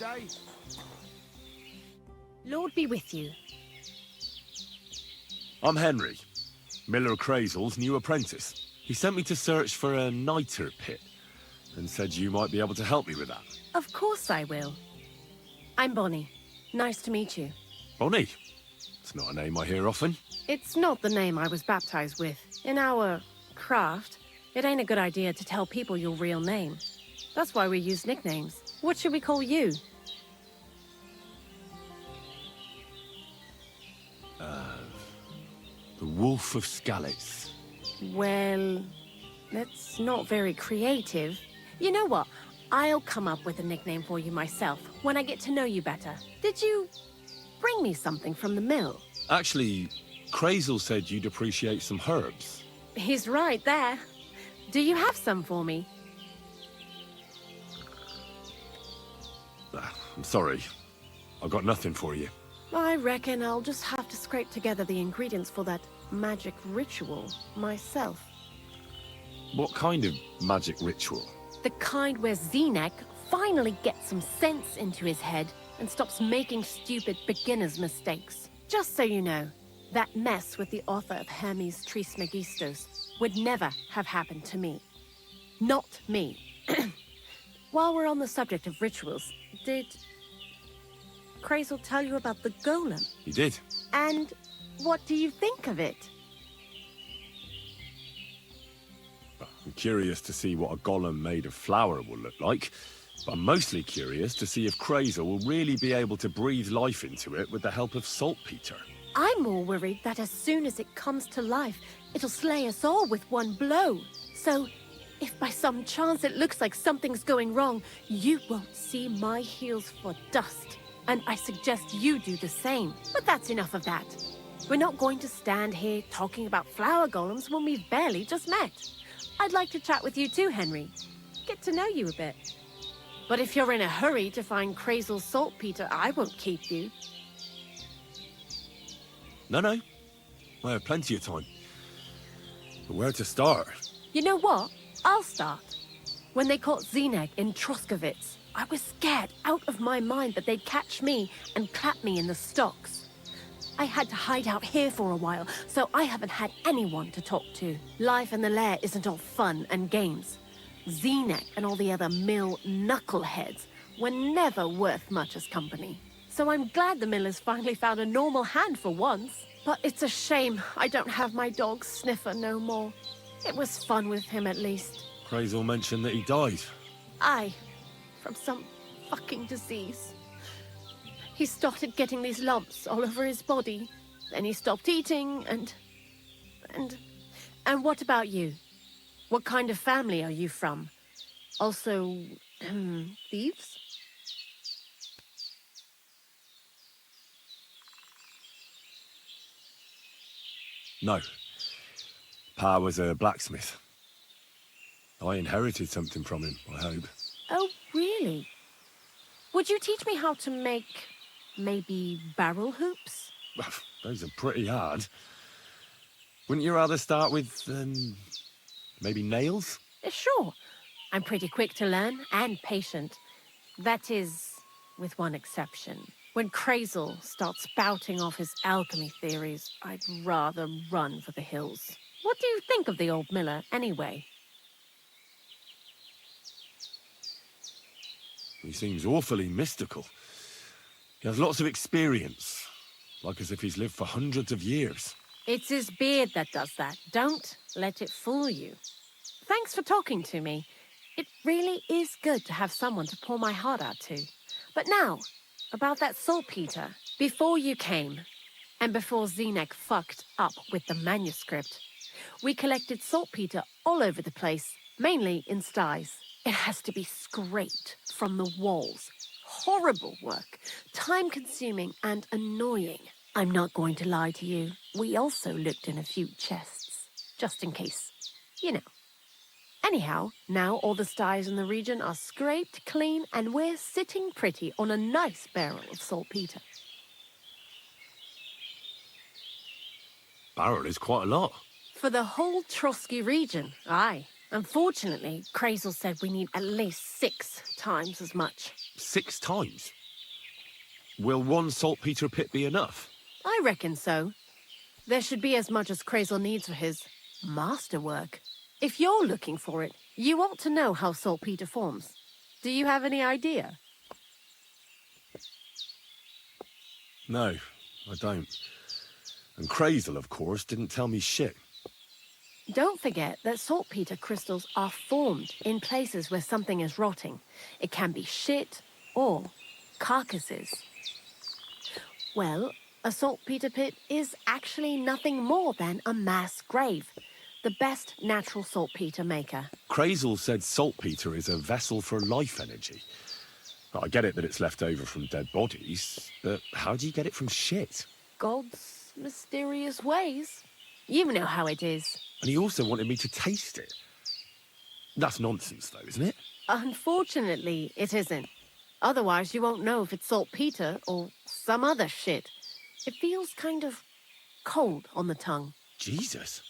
day. Lord be with you. I'm Henry, Miller Crazel's new apprentice. He sent me to search for a niter pit, and said you might be able to help me with that. Of course I will. I'm Bonnie. Nice to meet you. Bonnie? It's not a name I hear often. It's not the name I was baptized with. In our craft, it ain't a good idea to tell people your real name. That's why we use nicknames. What should we call you? The Wolf of Skalitz. Well, that's not very creative. You know what? I'll come up with a nickname for you myself when I get to know you better. Did you bring me something from the mill? Actually, Crazel said you'd appreciate some herbs. He's right there. Do you have some for me? I'm sorry. I've got nothing for you. I reckon I'll just have to scrape together the ingredients for that magic ritual myself. What kind of magic ritual? The kind where Zenek finally gets some sense into his head and stops making stupid beginner's mistakes. Just so you know, that mess with the author of Hermes Trismegistos would never have happened to me. Not me. While we're on the subject of rituals, did Crazel tell you about the golem? He did. And what do you think of it? I'm curious to see what a golem made of flour will look like, but I'm mostly curious to see if Crazel will really be able to breathe life into it with the help of saltpetre. I'm more worried that as soon as it comes to life, it'll slay us all with one blow. So, if by some chance it looks like something's going wrong, you won't see my heels for dust. And I suggest you do the same. But that's enough of that. We're not going to stand here talking about flower golems when we've barely just met. I'd like to chat with you too, Henry. Get to know you a bit. But if you're in a hurry to find Crazel's saltpetre, I won't keep you. No. I have plenty of time. But where to start? You know what? I'll start. When they caught Zenek in Troskovitz, I was scared out of my mind that they'd catch me and clap me in the stocks. I had to hide out here for a while, so I haven't had anyone to talk to. Life in the lair isn't all fun and games. Zenek and all the other mill knuckleheads were never worth much as company. So I'm glad the miller's finally found a normal hand for once. But it's a shame I don't have my dog Sniffer no more. It was fun with him at least. Crazel mentioned that he died. Aye, from some fucking disease. He started getting these lumps all over his body. Then he stopped eating and what about you? What kind of family are you from? Also, thieves? No. Pa was a blacksmith. I inherited something from him, I hope. Oh, really? Would you teach me how to make, maybe, barrel hoops? Those are pretty hard. Wouldn't you rather start with, maybe nails? Sure. I'm pretty quick to learn and patient. That is, with one exception. When Crazel starts spouting off his alchemy theories, I'd rather run for the hills. What do you think of the old miller, anyway? He seems awfully mystical. He has lots of experience, like as if he's lived for hundreds of years. It's his beard that does that. Don't let it fool you. Thanks for talking to me. It really is good to have someone to pour my heart out to. But now, about that saltpetre. Before you came, and before Zenek fucked up with the manuscript, we collected saltpetre all over the place, mainly in sties. It has to be scraped from the walls. Horrible work, time-consuming and annoying. I'm not going to lie to you. We also looked in a few chests, just in case, you know. Anyhow, now all the sties in the region are scraped clean and we're sitting pretty on a nice barrel of saltpetre. Barrel is quite a lot. For the whole Trotsky region, aye. Unfortunately, Crazel said we need at least 6 times as much. 6 times. Will one saltpetre pit be enough? I reckon so. There should be as much as Crazel needs for his masterwork. If you're looking for it, you ought to know how saltpetre forms. Do you have any idea? No, I don't. And Crazel, of course, didn't tell me shit. Don't forget that saltpetre crystals are formed in places where something is rotting. It can be shit or carcasses. Well, a saltpetre pit is actually nothing more than a mass grave. The best natural saltpetre maker. Crazel said saltpetre is a vessel for life energy. I get it that it's left over from dead bodies, but how do you get it from shit? God's mysterious ways. You know how it is. And he also wanted me to taste it. That's nonsense, though, isn't it? Unfortunately, it isn't. Otherwise, you won't know if it's saltpetre or some other shit. It feels kind of cold on the tongue. Jesus.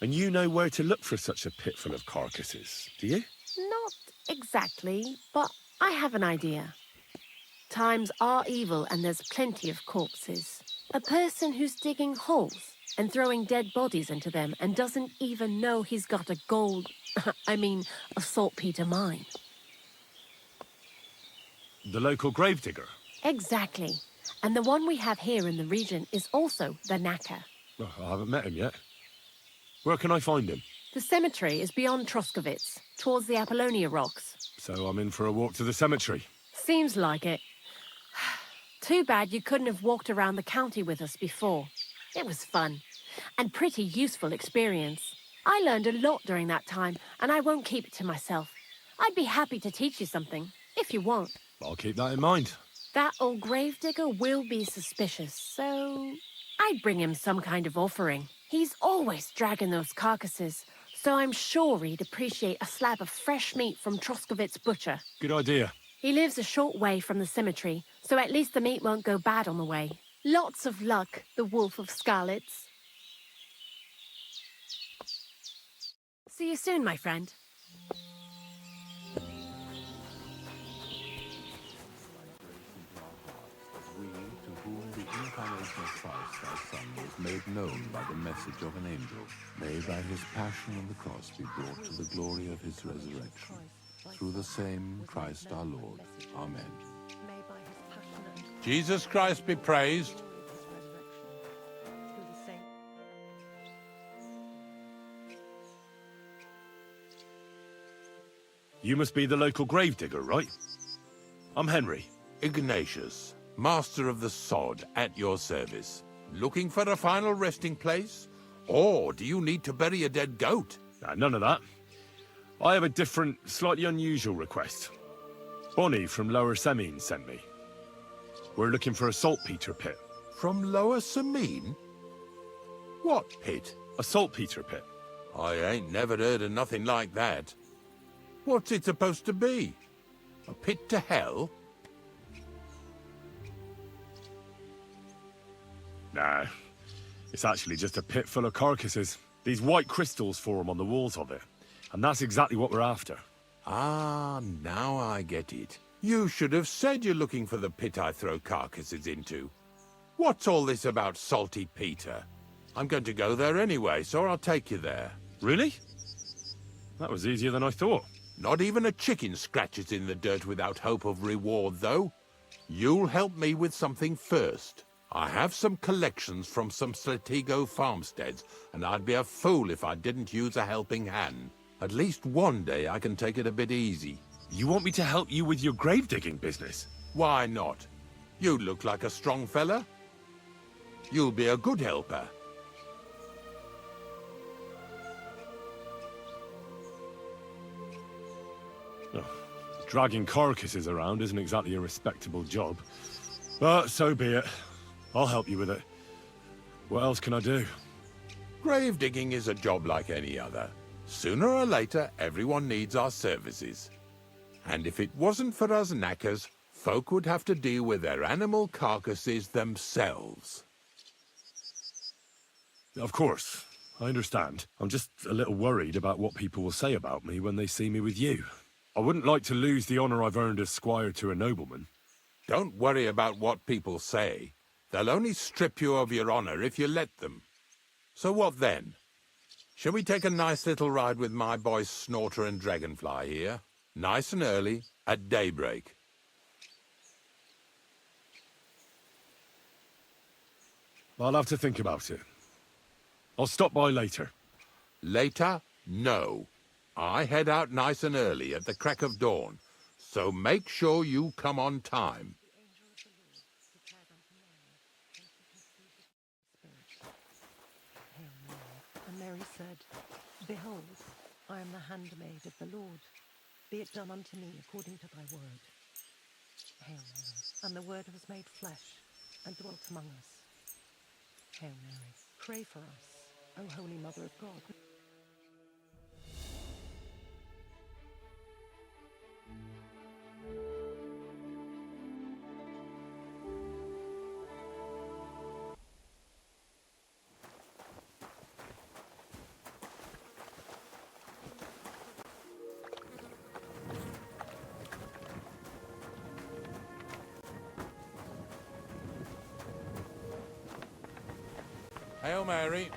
And you know where to look for such a pit full of carcasses, do you? Not exactly, but I have an idea. Times are evil and there's plenty of corpses. A person who's digging holes and throwing dead bodies into them and doesn't even know he's got a a saltpetre mine. The local gravedigger? Exactly. And the one we have here in the region is also the knacker. Well, I haven't met him yet. Where can I find him? The cemetery is beyond Troskovitz, towards the Apollonia rocks. So I'm in for a walk to the cemetery. Seems like it. Too bad you couldn't have walked around the county with us before. It was fun, and pretty useful experience. I learned a lot during that time, and I won't keep it to myself. I'd be happy to teach you something, if you want. I'll keep that in mind. That old gravedigger will be suspicious, so I'd bring him some kind of offering. He's always dragging those carcasses, so I'm sure he'd appreciate a slab of fresh meat from Troskovitz butcher. Good idea. He lives a short way from the cemetery, so at least the meat won't go bad on the way. Lots of luck, the Wolf of Scarlets. See you soon, my friend. We, to whom the incarnation of Christ, our Son, was made known by the message of an angel, may by his passion on the cross be brought to the glory of his resurrection. Through the same Christ our Lord. Amen. Jesus Christ be praised. You must be the local gravedigger, right? I'm Henry. Ignatius, master of the sod, at your service. Looking for a final resting place? Or do you need to bury a dead goat? None of that. I have a different, slightly unusual request. Bonnie from Lower Semine sent me. We're looking for a saltpetre pit. From Lower Semine? What pit? A saltpetre pit. I ain't never heard of nothing like that. What's it supposed to be? A pit to hell? Nah, it's actually just a pit full of carcasses. These white crystals form on the walls of it. And that's exactly what we're after. Ah, now I get it. You should have said you're looking for the pit I throw carcasses into. What's all this about salty Peter? I'm going to go there anyway, so I'll take you there. Really? That was easier than I thought. Not even a chicken scratches in the dirt without hope of reward, though. You'll help me with something first. I have some collections from some Slatigo farmsteads, and I'd be a fool if I didn't use a helping hand. At least one day I can take it a bit easy. You want me to help you with your grave-digging business? Why not? You look like a strong fella. You'll be a good helper. Oh, dragging carcasses around isn't exactly a respectable job. But so be it. I'll help you with it. What else can I do? Grave digging is a job like any other. Sooner or later, everyone needs our services. And if it wasn't for us knackers, folk would have to deal with their animal carcasses themselves. Of course, I understand. I'm just a little worried about what people will say about me when they see me with you. I wouldn't like to lose the honor I've earned as squire to a nobleman. Don't worry about what people say. They'll only strip you of your honor if you let them. So what then? Shall we take a nice little ride with my boys Snorter and Dragonfly here? Nice and early, at daybreak. I'll have to think about it. I'll stop by later. Later? No. I head out nice and early at the crack of dawn, so make sure you come on time. And Mary said, Behold, I am the handmaid of the Lord. Be it done unto me according to thy word. Hail Mary. And the word was made flesh and dwelt among us. Hail Mary. Pray for us, O Holy Mother of God. Hail Mary.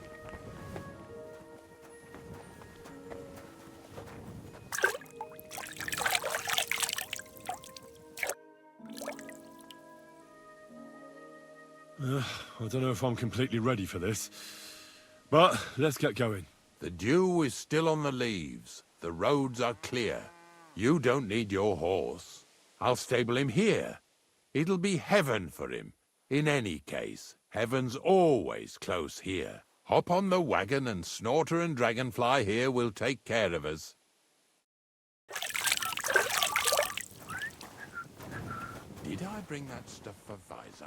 I don't know if I'm completely ready for this, but let's get going. The dew is still on the leaves. The roads are clear. You don't need your horse. I'll stable him here. It'll be heaven for him. In any case, heaven's always close here. Hop on the wagon and Snorter and Dragonfly here will take care of us. Did I bring that stuff for Visor?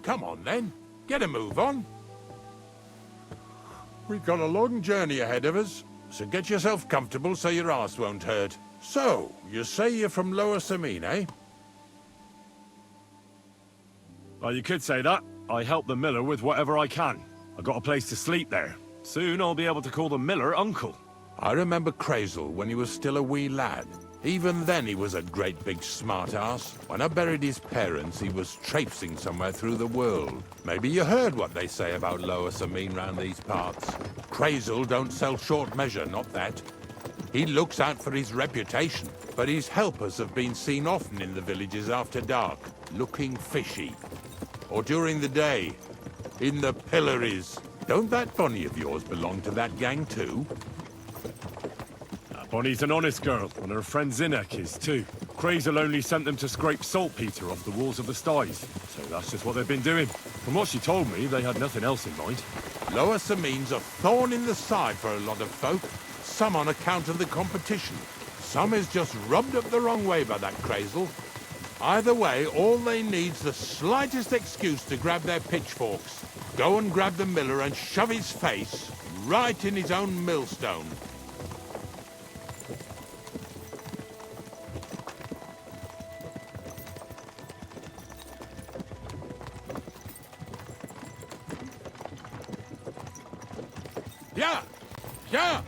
Come on, then. Get a move on. We've got a long journey ahead of us, so get yourself comfortable so your arse won't hurt. So, you say you're from Lower Samine, eh? Well, you could say that. I help the miller with whatever I can. I've got a place to sleep there. Soon I'll be able to call the miller uncle. I remember Crazel when he was still a wee lad. Even then he was a great big smart-ass. When I buried his parents, he was traipsing somewhere through the world. Maybe you heard what they say about Lower Samine round these parts. Crazel don't sell short measure, not that. He looks out for his reputation, but his helpers have been seen often in the villages after dark, looking fishy. Or during the day, in the pillories. Don't that Bonnie of yours belong to that gang too? Bonnie's an honest girl, and her friend Zinnek is too. Crazel only sent them to scrape saltpetre off the walls of the sties, so that's just what they've been doing. From what she told me, they had nothing else in mind. Lower Samine's a thorn in the side for a lot of folk, some on account of the competition. Some is just rubbed up the wrong way by that Crazel. Either way, all they need's the slightest excuse to grab their pitchforks, go and grab the miller and shove his face right in his own millstone. Yeah! Yeah!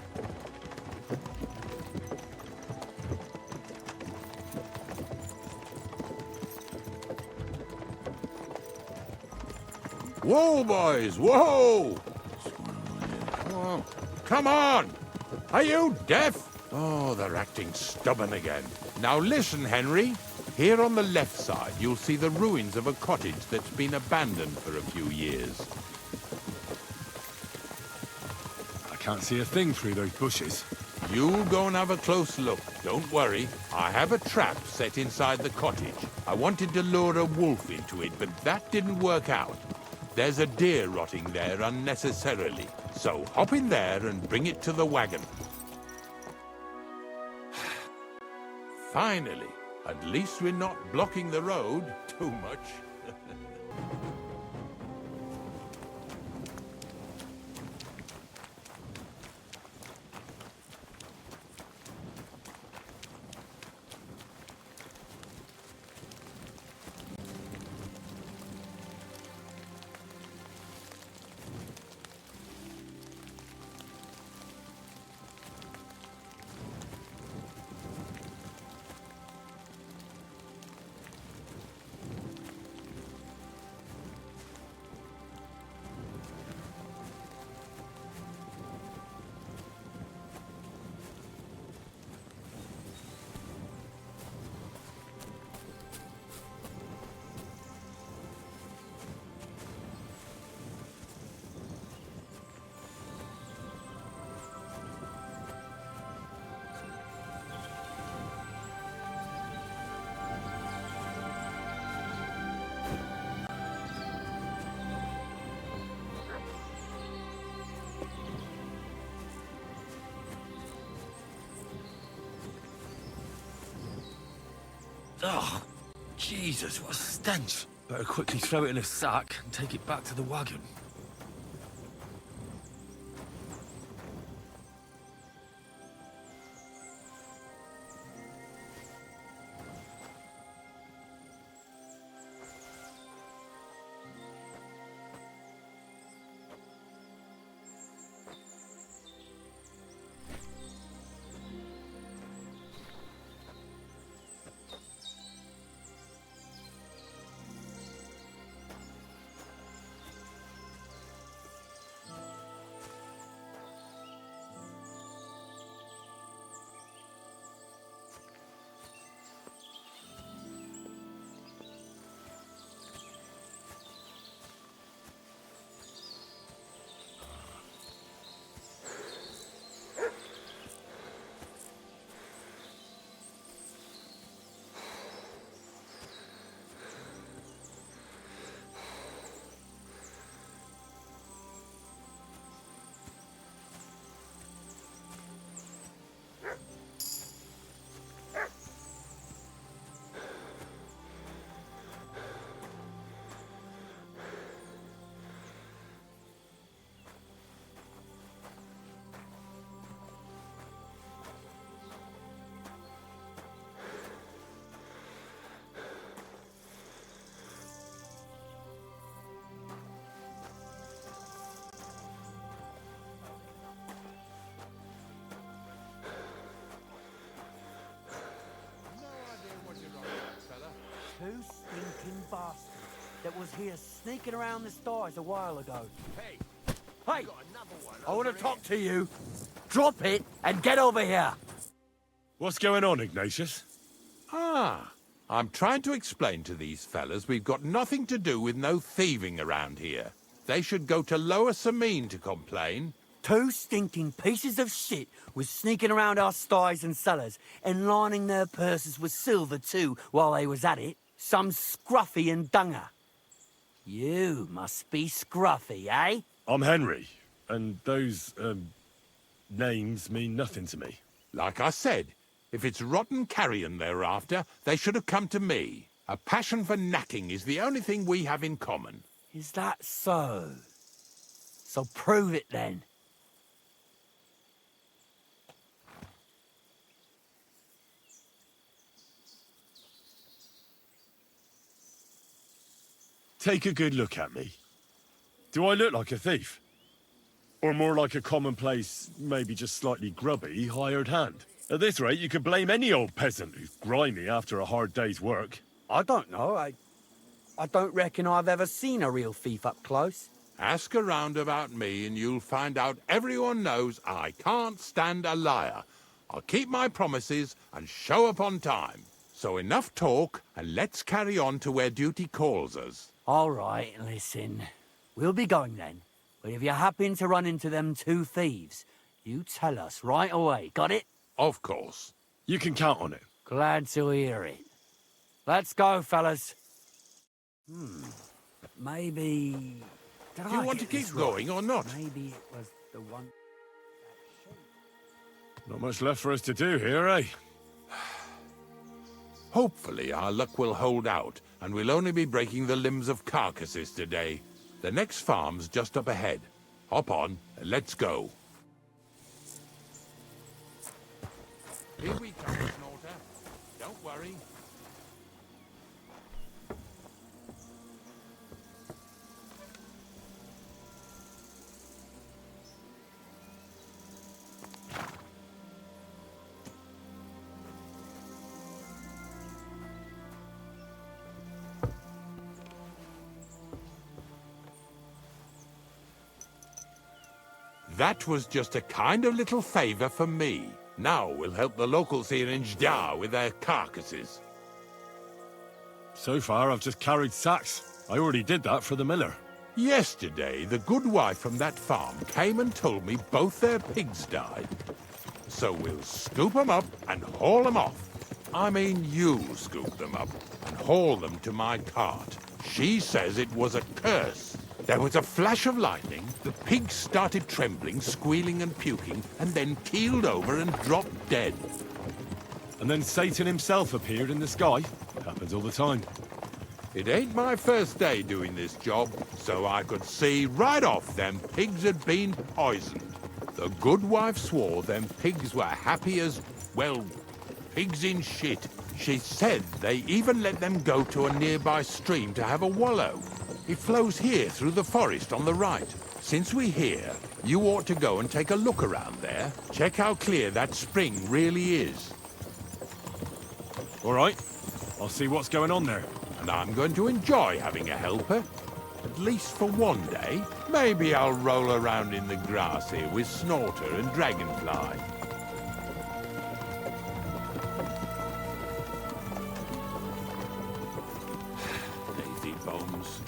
Whoa, boys! Whoa! Oh, come on! Are you deaf? Oh, they're acting stubborn again. Now listen, Henry. Here on the left side, you'll see the ruins of a cottage that's been abandoned for a few years. I can't see a thing through those bushes. You'll go and have a close look. Don't worry. I have a trap set inside the cottage. I wanted to lure a wolf into it, but that didn't work out. There's a deer rotting there unnecessarily. So hop in there and bring it to the wagon. Finally. At least we're not blocking the road too much. Oh, Jesus, what a stench. Better quickly throw it in a sack and take it back to the wagon. Two stinking bastards that was here sneaking around the stars a while ago. Hey, Hey! I want to talk to you. Drop it and get over here. What's going on, Ignatius? Ah, I'm trying to explain to these fellas we've got nothing to do with no thieving around here. They should go to Lower Samine to complain. Two stinking pieces of shit was sneaking around our sties and cellars and lining their purses with silver too while they was at it. Some scruffy and dunger. You must be scruffy, eh? I'm Henry, and those, names mean nothing to me. Like I said, if it's rotten carrion they're after, they should have come to me. A passion for knacking is the only thing we have in common. Is that so? So prove it then. Take a good look at me. Do I look like a thief? Or more like a commonplace, maybe just slightly grubby, hired hand? At this rate, you could blame any old peasant who's grimy after a hard day's work. I don't know. I don't reckon I've ever seen a real thief up close. Ask around about me and you'll find out everyone knows I can't stand a liar. I'll keep my promises and show up on time. So enough talk, and let's carry on to where duty calls us. All right, listen. We'll be going then. But if you happen to run into them two thieves, you tell us right away. Got it? Of course. You can count on it. Glad to hear it. Let's go, fellas. Maybe... Did Do you I want to get keep this right? going or not? Maybe it was the one... Not much left for us to do here, eh? Hopefully our luck will hold out, and we'll only be breaking the limbs of carcasses today. The next farm's just up ahead. Hop on, and let's go. Here we come, Snorter. Don't worry. That was just a kind of little favor for me. Now we'll help the locals here in Jda with their carcasses. So far, I've just carried sacks. I already did that for the miller. Yesterday, the good wife from that farm came and told me both their pigs died. So we'll scoop them up and haul them off. I mean, you'll scoop them up and haul them to my cart. She says it was a curse. There was a flash of lightning, the pigs started trembling, squealing and puking, and then keeled over and dropped dead. And then Satan himself appeared in the sky. Happens all the time. It ain't my first day doing this job, so I could see right off them pigs had been poisoned. The good wife swore them pigs were happy as, well, pigs in shit. She said they even let them go to a nearby stream to have a wallow. It flows here through the forest on the right. Since we're here, you ought to go and take a look around there. Check how clear that spring really is. All right, I'll see what's going on there. And I'm going to enjoy having a helper. At least for one day. Maybe I'll roll around in the grass here with Snorter and Dragonfly. Lazy bones.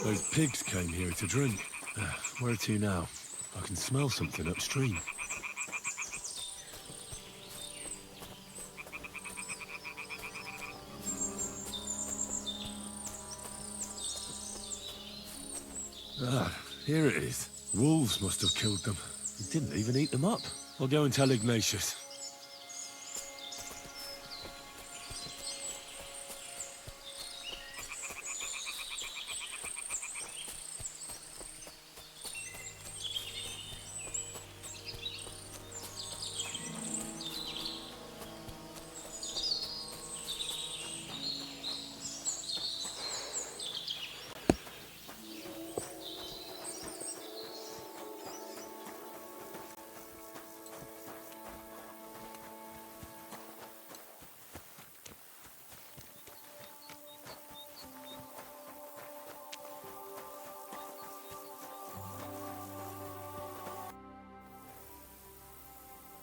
Those pigs came here to drink. Where to now? I can smell something upstream. Ah, here it is. Wolves must have killed them. They didn't even eat them up. I'll go and tell Ignatius.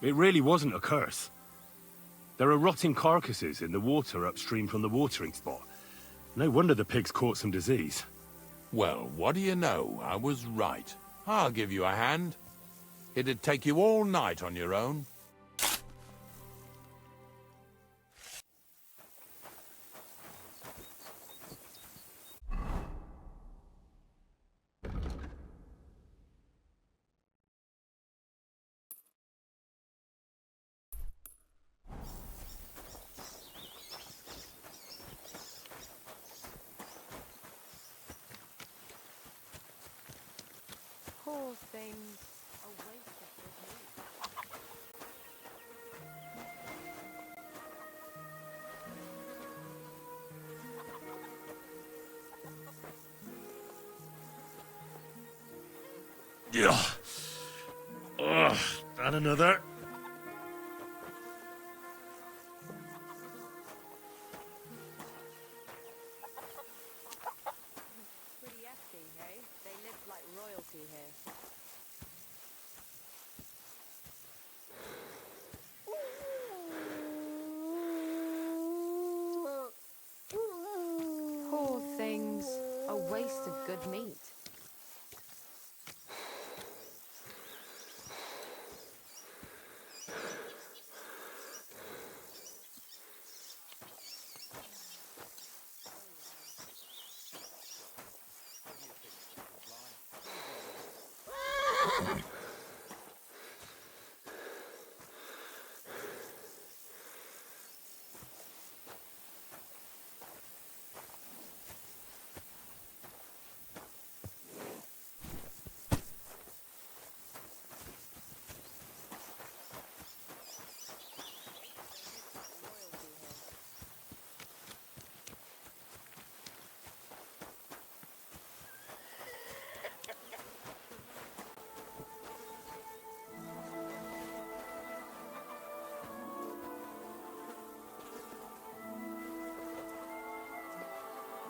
It really wasn't a curse. There are rotting carcasses in the water upstream from the watering spot. No wonder the pigs caught some disease. Well, what do you know? I was right. I'll give you a hand. It'd take you all night on your own. Poor things. A waste of good meat. Yeah. Ugh, and another. Pretty hefty, hey? They live like royalty here. Poor things. A waste of good meat.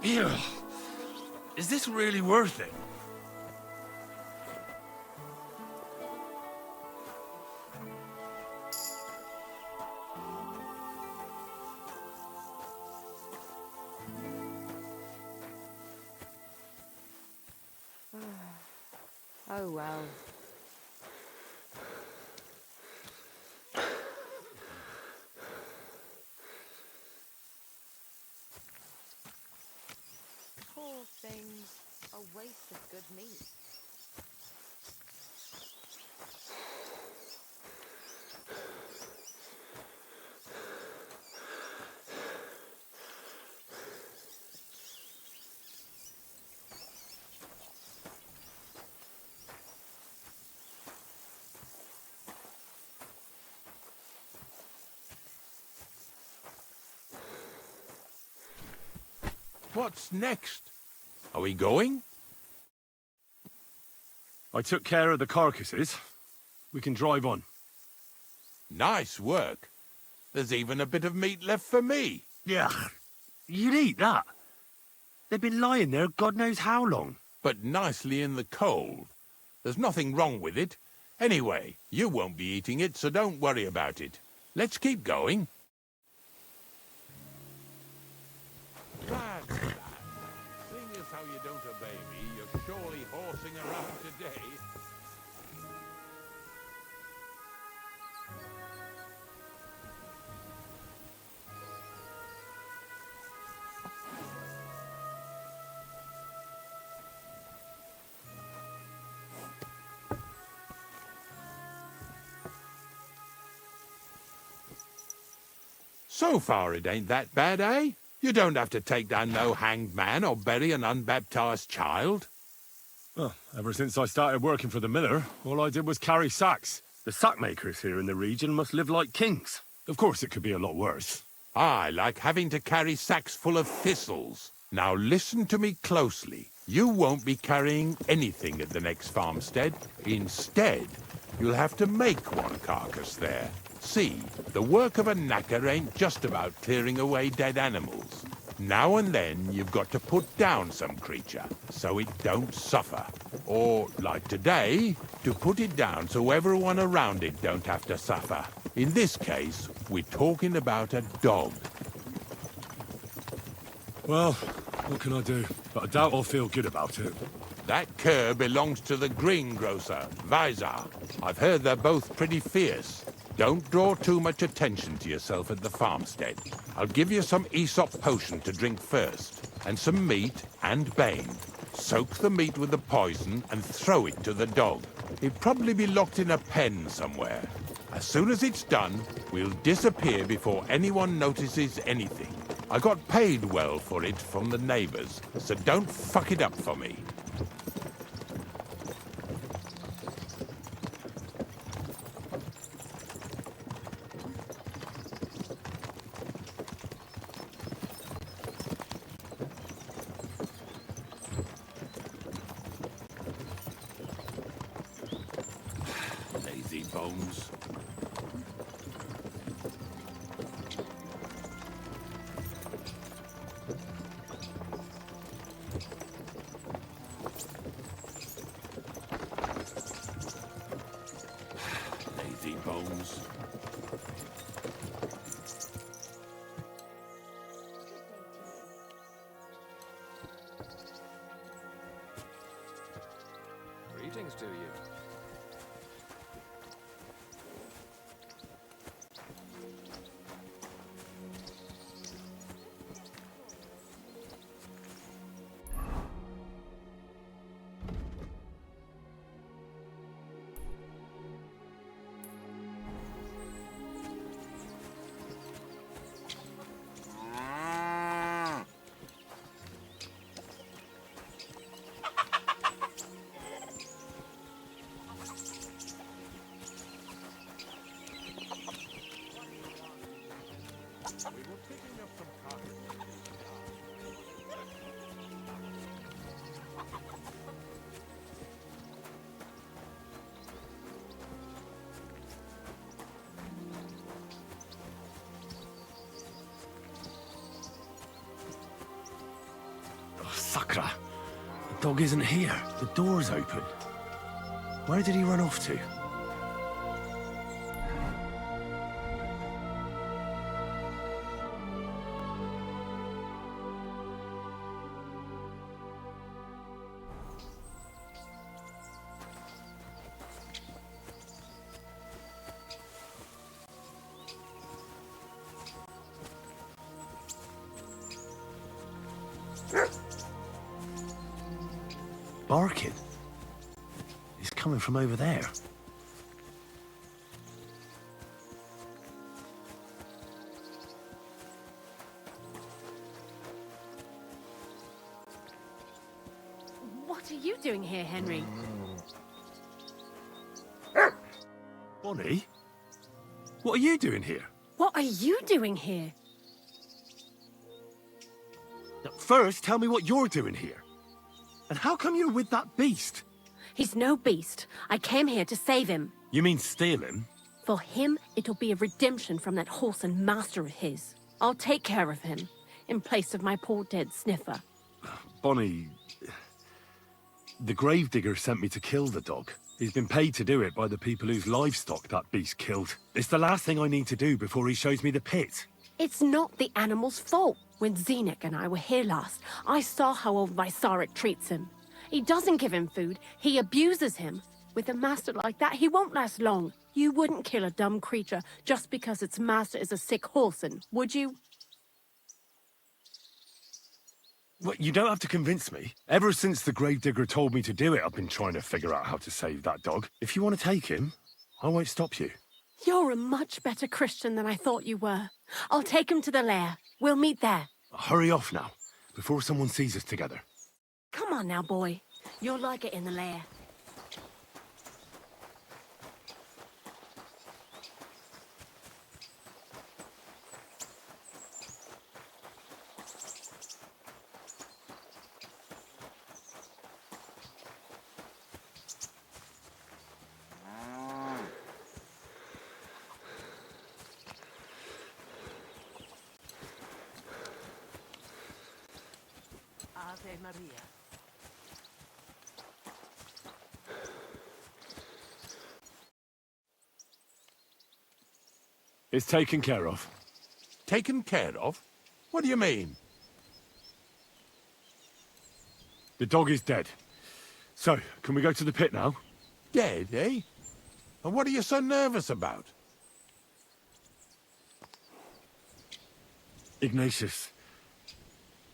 Ew. Is this really worth it? Oh well. Poor things. A waste of good meat. What's next? Are we going? I took care of the carcasses. We can drive on. Nice work. There's even a bit of meat left for me. Yeah, you'd eat that. They've been lying there God knows how long. But nicely in the cold. There's nothing wrong with it. Anyway, you won't be eating it, so don't worry about it. Let's keep going. That's that. Seeing as how you don't obey me, you're surely horsing around today. So far it ain't that bad, eh? You don't have to take down no hanged man or bury an unbaptized child. Well, ever since I started working for the miller, all I did was carry sacks. The sack makers here in the region must live like kings. Of course it could be a lot worse. I like having to carry sacks full of thistles. Now listen to me closely. You won't be carrying anything at the next farmstead. Instead, you'll have to make one carcass there. See, the work of a knacker ain't just about clearing away dead animals. Now and then you've got to put down some creature, so it don't suffer. Or, like today, to put it down so everyone around it don't have to suffer. In this case, we're talking about a dog. Well, what can I do? But I doubt I'll feel good about it. That cur belongs to the greengrocer, Visor. I've heard they're both pretty fierce. Don't draw too much attention to yourself at the farmstead. I'll give you some Aesop potion to drink first, and some meat and bane. Soak the meat with the poison and throw it to the dog. It'll probably be locked in a pen somewhere. As soon as it's done, we'll disappear before anyone notices anything. I got paid well for it from the neighbors, so don't fuck it up for me. Lazy bones. Lazy bones. Greetings to you. Sakra. The dog isn't here. The door's open. Where did he run off to? Barking? He's coming from over there. What are you doing here, Henry? Bonnie? What are you doing here? What are you doing here? Now, first, tell me what you're doing here. And how come you're with that beast? He's no beast. I came here to save him. You mean steal him? For him, it'll be a redemption from that horse and master of his. I'll take care of him, in place of my poor dead sniffer. Bonnie... The gravedigger sent me to kill the dog. He's been paid to do it by the people whose livestock that beast killed. It's the last thing I need to do before he shows me the pit. It's not the animal's fault. When Zenek and I were here last, I saw how old Vysarik treats him. He doesn't give him food, he abuses him. With a master like that, he won't last long. You wouldn't kill a dumb creature just because its master is a sick horseman, would you? Well, you don't have to convince me. Ever since the gravedigger told me to do it, I've been trying to figure out how to save that dog. If you want to take him, I won't stop you. You're a much better Christian than I thought you were. I'll take him to the lair. We'll meet there. Hurry off now, before someone sees us together. Come on now, boy. You'll like it in the lair. Ave Maria. It's taken care of. Taken care of? What do you mean? The dog is dead. So, can we go to the pit now? Dead, eh? And what are you so nervous about? Ignatius,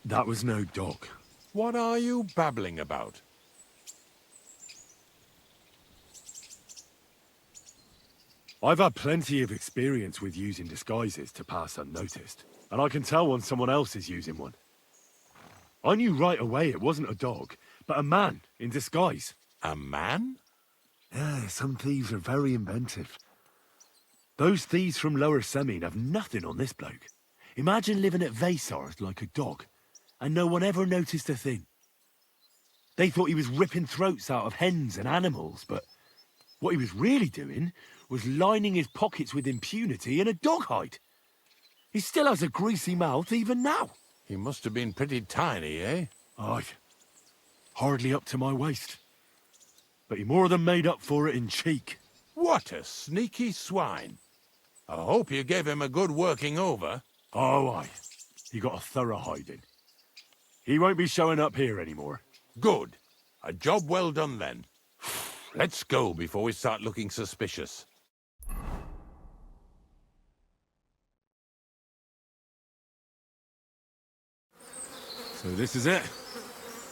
that was no dog. What are you babbling about? I've had plenty of experience with using disguises to pass unnoticed, and I can tell when someone else is using one. I knew right away it wasn't a dog, but a man in disguise. A man? Yeah, some thieves are very inventive. Those thieves from Lower Semine have nothing on this bloke. Imagine living at Vaysars like a dog, and no one ever noticed a thing. They thought he was ripping throats out of hens and animals, but what he was really doing was lining his pockets with impunity in a dog hide. He still has a greasy mouth even now. He must have been pretty tiny, eh? Aye, hardly up to my waist. But he more than made up for it in cheek. What a sneaky swine. I hope you gave him a good working over. Oh, aye. He got a thorough hiding. He won't be showing up here anymore. Good. A job well done, then. Let's go before we start looking suspicious. So this is it.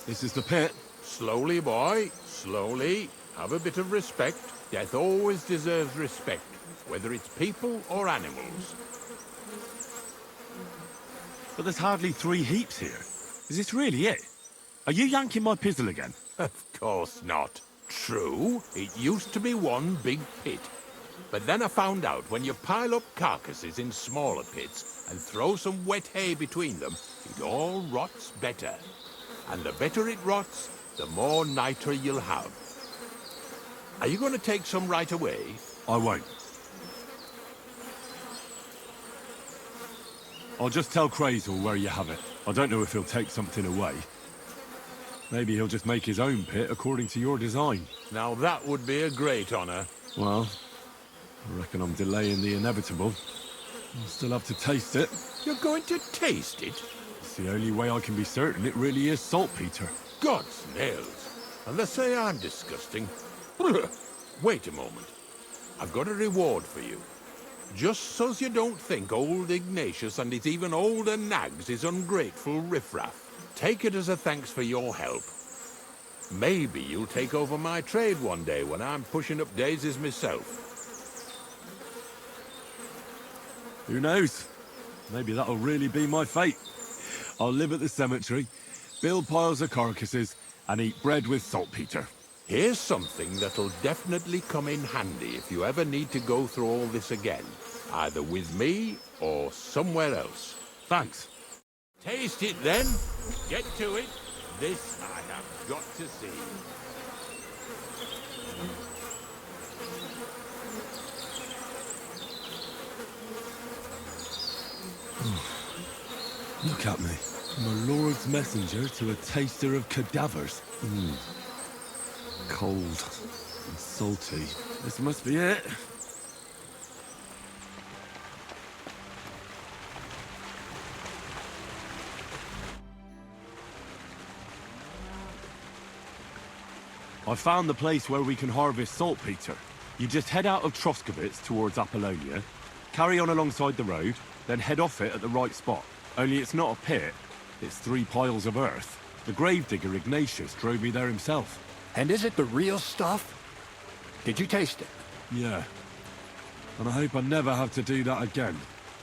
This is the pit. Slowly, boy. Slowly. Have a bit of respect. Death always deserves respect, whether it's people or animals. But there's hardly 3 heaps here. Is this really it? Are you yanking my pizzle again? Of course not. True, it used to be one big pit. But then I found out when you pile up carcasses in smaller pits and throw some wet hay between them, it all rots better. And the better it rots, the more nitre you'll have. Are you going to take some right away? I won't. I'll just tell Crazel where you have it. I don't know if he'll take something away. Maybe he'll just make his own pit according to your design. Now that would be a great honor. Well, I reckon I'm delaying the inevitable. I'll still have to taste it. You're going to taste it? It's the only way I can be certain it really is saltpetre. God's nails. And they say I'm disgusting. Wait a moment. I've got a reward for you. Just so's you don't think old Ignatius and his even older nags is ungrateful riffraff. Take it as a thanks for your help. Maybe you'll take over my trade one day when I'm pushing up daisies myself. Who knows? Maybe that'll really be my fate. I'll live at the cemetery, build piles of carcasses, and eat bread with saltpetre. Here's something that'll definitely come in handy if you ever need to go through all this again. Either with me or somewhere else. Thanks. Taste it then. Get to it. This I have got to see. Look at me. I'm a Lord's messenger to a taster of cadavers. Cold and salty. This must be it. I found the place where we can harvest saltpetre. You just head out of Troskowitz towards Apollonia, carry on alongside the road, then head off it at the right spot. Only it's not a pit, it's 3 piles of earth. The gravedigger Ignatius drove me there himself. And is it the real stuff? Did you taste it? Yeah. And I hope I never have to do that again.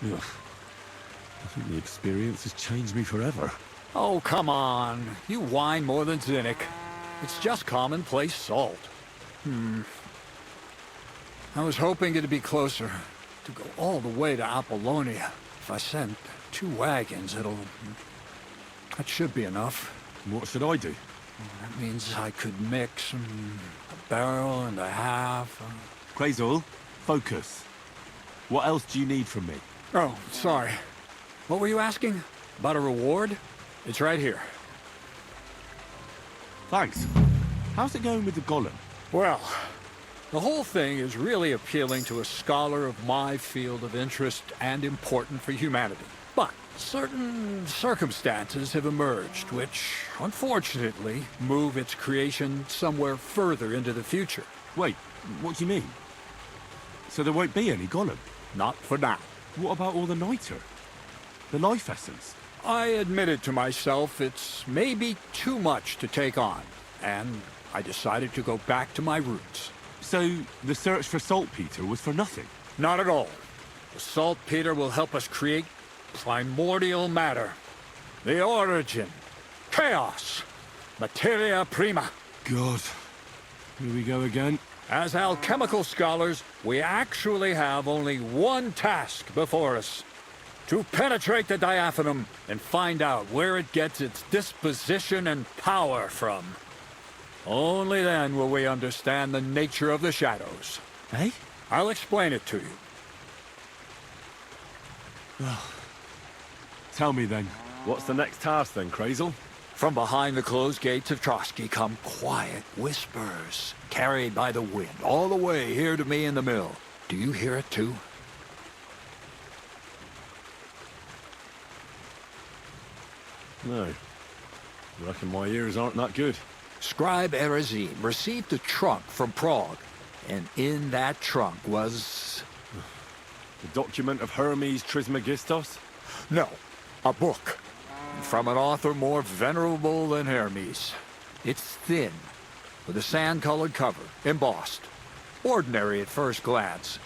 Ugh. I think the experience has changed me forever. Oh, come on. You whine more than cynic. It's just commonplace salt. I was hoping it'd be closer. To go all the way to Apollonia. If I send 2 wagons, that should be enough. What should I do? That means I could mix a barrel and a half. Crazul, focus. What else do you need from me? Oh, sorry. What were you asking? About a reward? It's right here. Thanks. How's it going with the golem? Well, the whole thing is really appealing to a scholar of my field of interest and important for humanity. But certain circumstances have emerged which, unfortunately, move its creation somewhere further into the future. Wait, what do you mean? So there won't be any golem? Not for now. What about all the niter? The life essence? I admitted to myself it's maybe too much to take on, and I decided to go back to my roots. So the search for saltpetre was for nothing? Not at all. The saltpetre will help us create primordial matter. The origin. Chaos. Materia prima. God. Here we go again. As alchemical scholars, we actually have only one task before us. To penetrate the diaphanum and find out where it gets its disposition and power from. Only then will we understand the nature of the shadows. Eh? I'll explain it to you. Tell me then, what's the next task then, Crazul? From behind the closed gates of Trotsky come quiet whispers, carried by the wind, all the way here to me in the mill. Do you hear it too? No. I reckon my ears aren't that good. Scribe Erezim received a trunk from Prague, and in that trunk was... The document of Hermes Trismegistos? No, a book. From an author more venerable than Hermes. It's thin, with a sand-colored cover, embossed. Ordinary at first glance,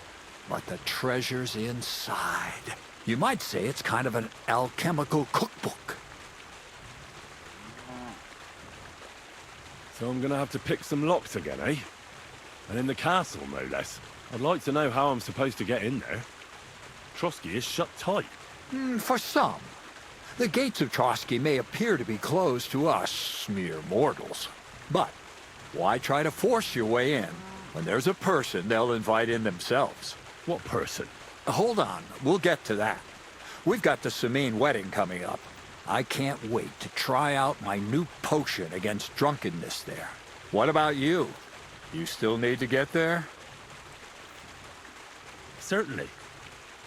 but the treasure's inside. You might say it's kind of an alchemical cookbook. So I'm gonna have to pick some locks again, eh? And in the castle, no less. I'd like to know how I'm supposed to get in there. Trotsky is shut tight. For some. The gates of Trotsky may appear to be closed to us, mere mortals. But why try to force your way in when there's a person they'll invite in themselves? What person? Hold on, we'll get to that. We've got the Samine wedding coming up. I can't wait to try out my new potion against drunkenness there. What about you? You still need to get there? Certainly.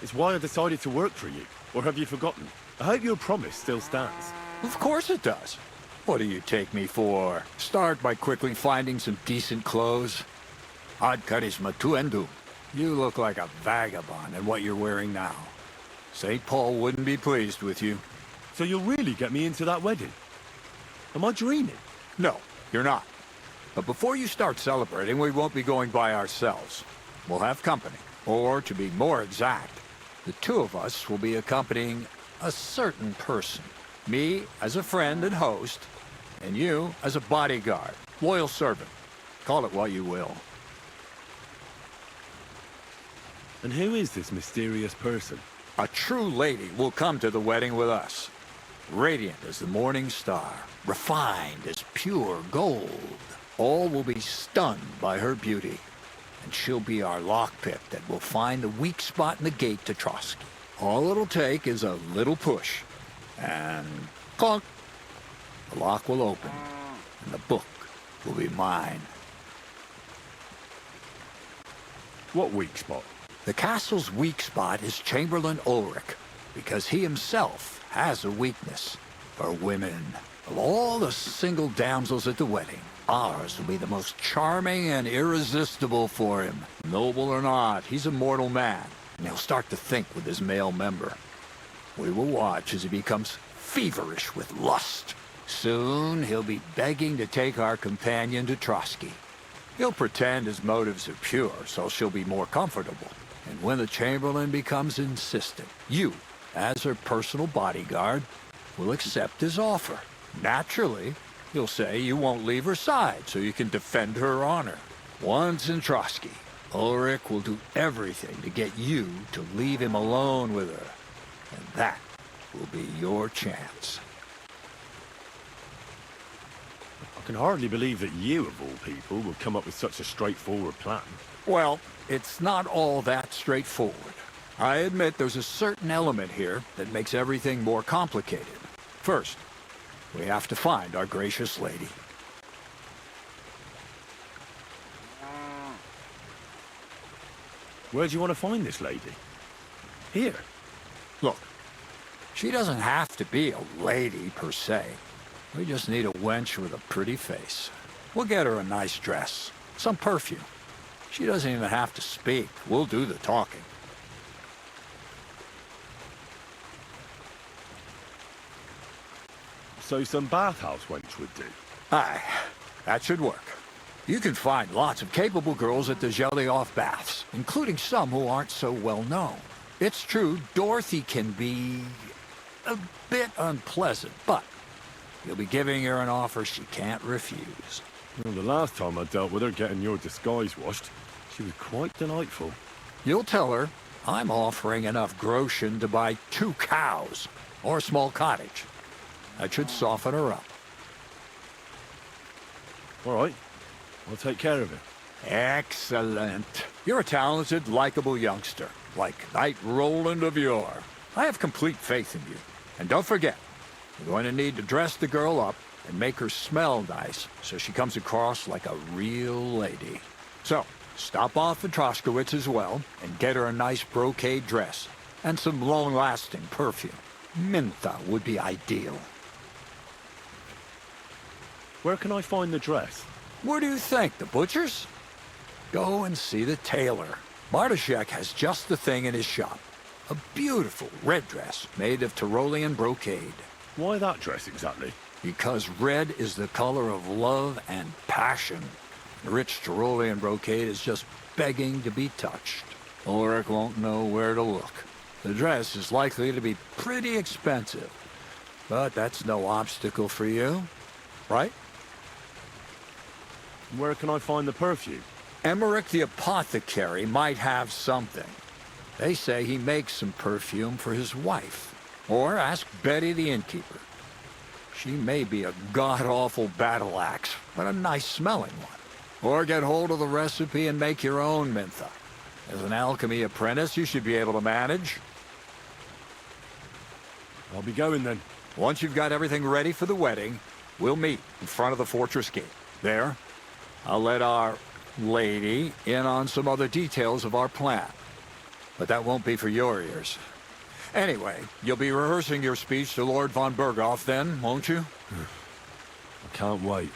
It's why I decided to work for you. Or have you forgotten? I hope your promise still stands. Of course it does. What do you take me for? Start by quickly finding some decent clothes. Ad charisma tuendum. You look like a vagabond in what you're wearing now. St. Paul wouldn't be pleased with you. So you'll really get me into that wedding? Am I dreaming? No, you're not. But before you start celebrating, we won't be going by ourselves. We'll have company. Or, to be more exact, the two of us will be accompanying a certain person. Me as a friend and host, and you as a bodyguard, loyal servant. Call it what you will. And who is this mysterious person? A true lady will come to the wedding with us. Radiant as the morning star, refined as pure gold. All will be stunned by her beauty. And she'll be our lockpick that will find the weak spot in the gate to Trotsky. All it'll take is a little push. And clunk! The lock will open, and the book will be mine. What weak spot? The castle's weak spot is Chamberlain Ulrich, because he himself has a weakness for women. Of all the single damsels at the wedding, ours will be the most charming and irresistible for him. Noble or not, he's a mortal man, and he'll start to think with his male member. We will watch as he becomes feverish with lust. Soon, he'll be begging to take our companion to Trotsky. He'll pretend his motives are pure, so she'll be more comfortable. And when the Chamberlain becomes insistent, you, as her personal bodyguard, will accept his offer. Naturally, you'll say you won't leave her side so you can defend her honor. Once in Trotsky, Ulrich will do everything to get you to leave him alone with her. And that will be your chance. I can hardly believe that you, of all people, would come up with such a straightforward plan. Well, it's not all that straightforward. I admit there's a certain element here that makes everything more complicated. First, we have to find our gracious lady. Where do you want to find this lady? Here. Look, she doesn't have to be a lady per se. We just need a wench with a pretty face. We'll get her a nice dress, some perfume. She doesn't even have to speak. We'll do the talking. So some bathhouse wench would do. Aye, that should work. You can find lots of capable girls at the Jelly-Off baths, including some who aren't so well known. It's true, Dorothy can be a bit unpleasant, but you'll be giving her an offer she can't refuse. Well, the last time I dealt with her getting your disguise washed, she was quite delightful. You'll tell her I'm offering enough groschen to buy 2 cows or a small cottage. That should soften her up. All right, I'll take care of it. Excellent. You're a talented, likable youngster, like Knight Roland of yore. I have complete faith in you. And don't forget, you're going to need to dress the girl up and make her smell nice so she comes across like a real lady. So, stop off at Troskowitz as well and get her a nice brocade dress and some long-lasting perfume. Mintha would be ideal. Where can I find the dress? Where do you think? The butcher's? Go and see the tailor. Bartoszek has just the thing in his shop. A beautiful red dress made of Tyrolean brocade. Why that dress exactly? Because red is the color of love and passion. The rich Tyrolean brocade is just begging to be touched. Ulrich won't know where to look. The dress is likely to be pretty expensive, but that's no obstacle for you, right? Where can I find the perfume? Emmerich the apothecary might have something. They say he makes some perfume for his wife. Or ask Betty the innkeeper. She may be a god-awful battle axe, but a nice-smelling one. Or get hold of the recipe and make your own Mintha. As an alchemy apprentice, you should be able to manage. I'll be going then. Once you've got everything ready for the wedding, we'll meet in front of the fortress gate. There, I'll let our lady in on some other details of our plan. But that won't be for your ears. Anyway, you'll be rehearsing your speech to Lord von Berghoff then, won't you? I can't wait.